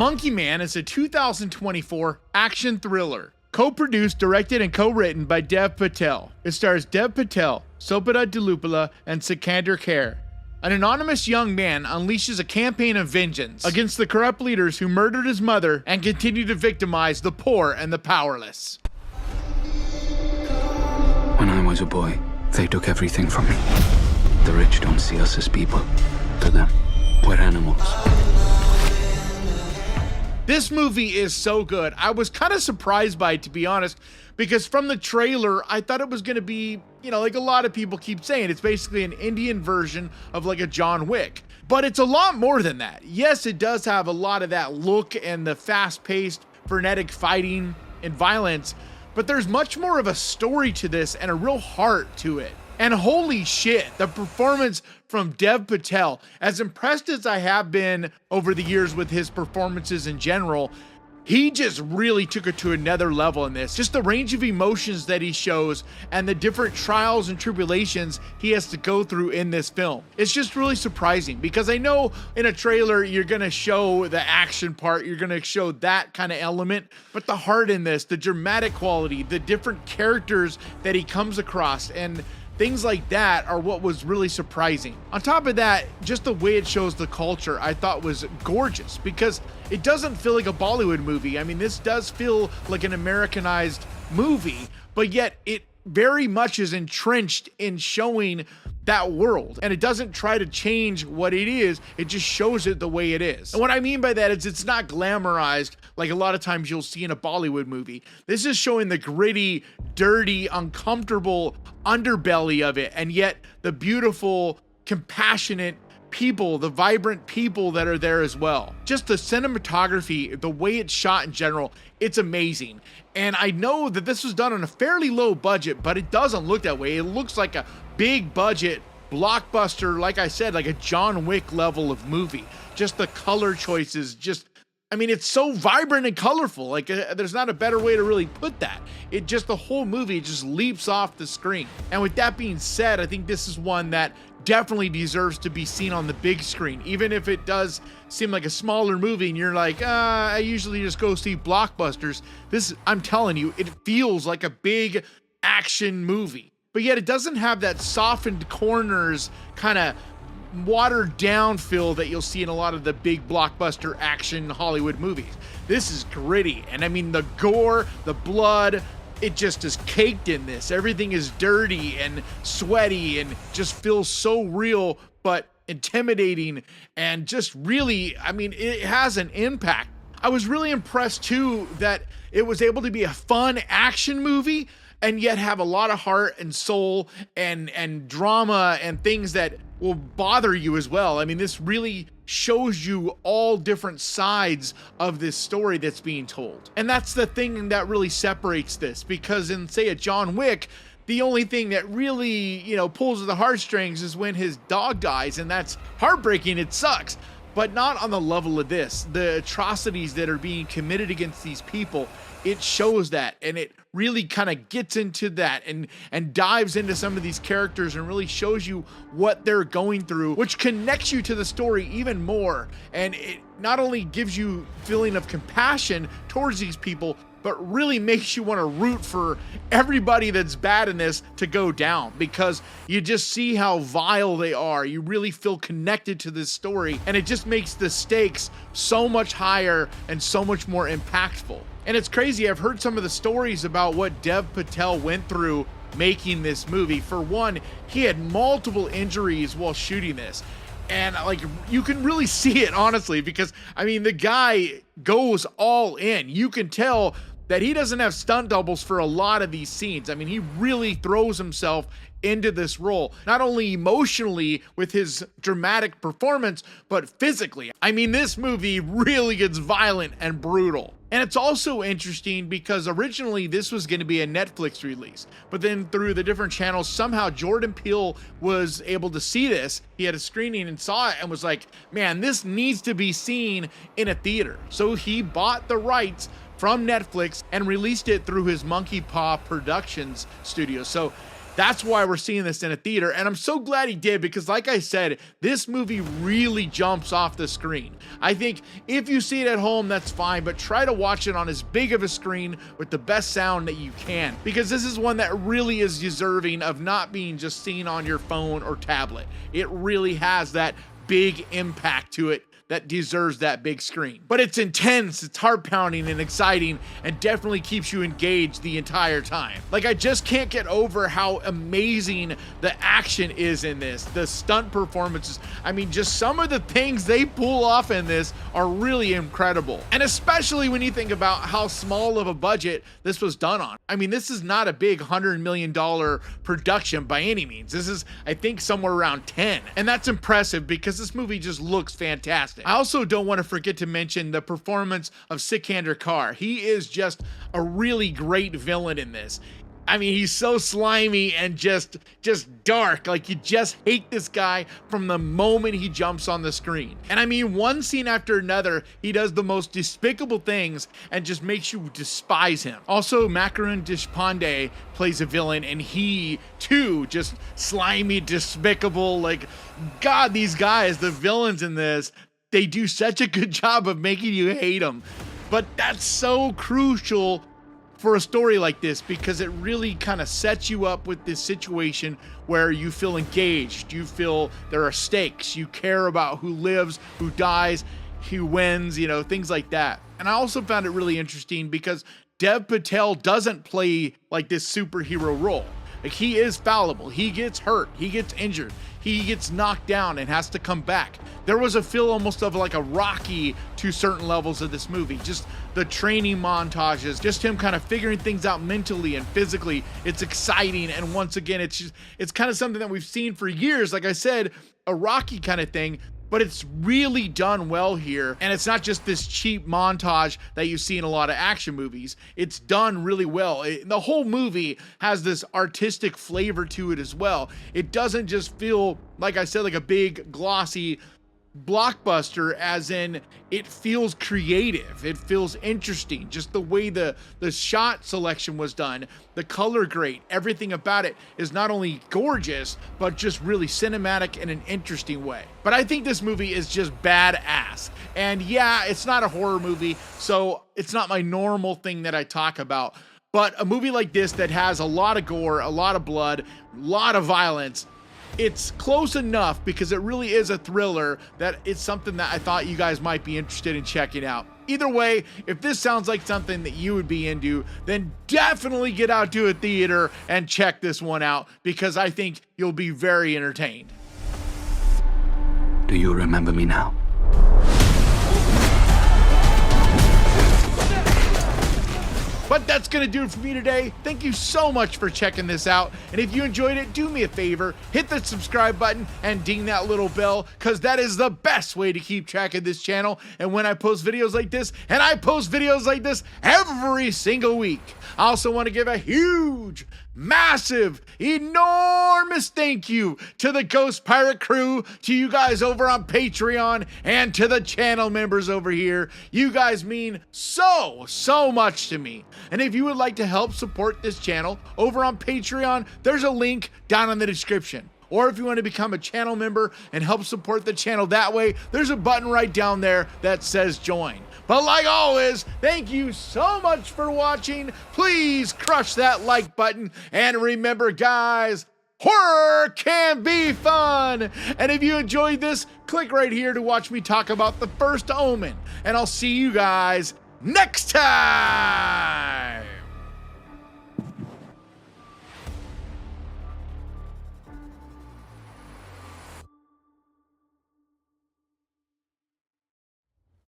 Monkey Man is a 2024 action thriller, co-produced, directed, and co-written by Dev Patel. It stars Dev Patel, Sopada Dilupala, and Sikander Khair. An anonymous young man unleashes a campaign of vengeance against the corrupt leaders who murdered his mother and continue to victimize the poor and the powerless. When I was a boy, they took everything from me. The rich don't see us as people. To them, we're animals. This movie is so good. I was kind of surprised by it, to be honest, because from the trailer, I thought it was going to be, like a lot of people keep saying, it's basically an Indian version of like a John Wick. But it's a lot more than that. Yes, it does have a lot of that look and the fast-paced, frenetic fighting and violence, but there's much more of a story to this and a real heart to it. And holy shit, the performance from Dev Patel, as impressed as I have been over the years with his performances in general, he just really took it to another level in this. Just the range of emotions that he shows and the different trials and tribulations he has to go through in this film. It's just really surprising because I know in a trailer you're going to show the action part, you're going to show that kind of element, but the heart in this, the dramatic quality, the different characters that he comes across, and things like that are what was really surprising. On top of that, just the way it shows the culture I thought was gorgeous because it doesn't feel like a Bollywood movie. I mean, this does feel like an Americanized movie, but yet it very much is entrenched in showing that world, and it doesn't try to change what it is, it just shows it the way it is. And what I mean by that is it's not glamorized like a lot of times you'll see in a Bollywood movie. This is showing the gritty, dirty, uncomfortable underbelly of it, and yet the beautiful, compassionate people, the vibrant people that are there as well. Just the cinematography, the way it's shot in general, it's amazing. And I know that this was done on a fairly low budget, but it doesn't look that way. It looks like a big budget blockbuster, like I said, like a John Wick level of movie. Just the color choices, it's so vibrant and colorful. Like there's not a better way to really put that. The whole movie just leaps off the screen. And with that being said, I think this is one that definitely deserves to be seen on the big screen. Even if it does seem like a smaller movie and you're like, I usually just go see blockbusters. This, I'm telling you, it feels like a big action movie. But yet it doesn't have that softened corners kind of watered down feel that you'll see in a lot of the big blockbuster action Hollywood movies. This is gritty, and I mean the gore, the blood, it just is caked in this. Everything is dirty and sweaty and just feels so real but intimidating, and just really, it has an impact. I was really impressed too that it was able to be a fun action movie and yet have a lot of heart and soul and drama and things that will bother you as well. I mean, this really shows you all different sides of this story that's being told. And that's the thing that really separates this, because in, say, a John Wick, the only thing that really, pulls at the heartstrings is when his dog dies, and that's heartbreaking, it sucks. But not on the level of this. The atrocities that are being committed against these people, it shows that, and it really kind of gets into that and dives into some of these characters and really shows you what they're going through, which connects you to the story even more. And it not only gives you feeling of compassion towards these people, but really makes you want to root for everybody that's bad in this to go down, because you just see how vile they are. You really feel connected to this story, and it just makes the stakes so much higher and so much more impactful. And it's crazy, I've heard some of the stories about what Dev Patel went through making this movie. For one, he had multiple injuries while shooting this. And you can really see it, honestly, because the guy goes all in. You can tell that he doesn't have stunt doubles for a lot of these scenes. He really throws himself into this role, not only emotionally with his dramatic performance, but physically. This movie really gets violent and brutal. And it's also interesting because originally this was going to be a Netflix release, but then through the different channels, somehow Jordan Peele was able to see this. He had a screening and saw it and was like, man, this needs to be seen in a theater. So he bought the rights from Netflix and released it through his Monkey Paw Productions studio. So That's why we're seeing this in a theater, and I'm so glad he did, because like I said, this movie really jumps off the screen. I think if you see it at home, that's fine, but try to watch it on as big of a screen with the best sound that you can, because this is one that really is deserving of not being just seen on your phone or tablet. It really has that big impact to it that deserves that big screen. But it's intense, it's heart pounding and exciting, and definitely keeps you engaged the entire time. Like, I just can't get over how amazing the action is in this, the stunt performances. I mean, just some of the things they pull off in this are really incredible. And especially when you think about how small of a budget this was done on. I mean, this is not a big $100 million production by any means. This is, I think, somewhere around 10. And that's impressive because this movie just looks fantastic. I also don't want to forget to mention the performance of Sikander Khan. He is just a really great villain in this. I mean, he's so slimy and just dark. Like, you just hate this guy from the moment he jumps on the screen. And I mean, one scene after another, he does the most despicable things and just makes you despise him. Also, Makaran Deshpande plays a villain, and he too, just slimy, despicable. Like, God, these guys, the villains in this, they do such a good job of making you hate them. But that's so crucial for a story like this, because it really kind of sets you up with this situation where you feel engaged, you feel there are stakes, you care about who lives, who dies, who wins, you know, things like that. And I also found it really interesting because Dev Patel doesn't play like this superhero role. Like, he is fallible. He gets hurt. He gets injured. He gets knocked down and has to come back. There was a feel almost of like a Rocky to certain levels of this movie. Just the training montages, just him kind of figuring things out mentally and physically. It's exciting. And once again, it's kind of something that we've seen for years. Like I said, a Rocky kind of thing. But it's really done well here. And it's not just this cheap montage that you see in a lot of action movies. It's done really well. The whole movie has this artistic flavor to it as well. It doesn't just feel, like I said, like a big glossy blockbuster, as in it feels creative, it feels interesting. Just the way the shot selection was done, the color grade, everything about it is not only gorgeous, but just really cinematic in an interesting way. But I think this movie is just badass. And yeah, it's not a horror movie, so it's not my normal thing that I talk about. But a movie like this that has a lot of gore, a lot of blood, a lot of violence, it's close enough because it really is a thriller that it's something that I thought you guys might be interested in checking out. Either way, if this sounds like something that you would be into, then definitely get out to a theater and check this one out, because I think you'll be very entertained. Do you remember me now? But that's going to do it for me today. Thank you so much for checking this out. And if you enjoyed it, do me a favor, hit the subscribe button and ding that little bell, because that is the best way to keep track of this channel. And when I post videos like this, and I post videos like this every single week, I also want to give a huge, massive, enormous thank you to the Ghost Pirate crew, to you guys over on Patreon, and to the channel members over here. You guys mean so much to me. And if you would like to help support this channel over on Patreon, there's a link down in the description. Or if you want to become a channel member and help support the channel that way, there's a button right down there that says join. But like always, thank you so much for watching. Please crush that like button. And remember, guys, horror can be fun. And if you enjoyed this, click right here to watch me talk about The First Omen. And I'll see you guys next time.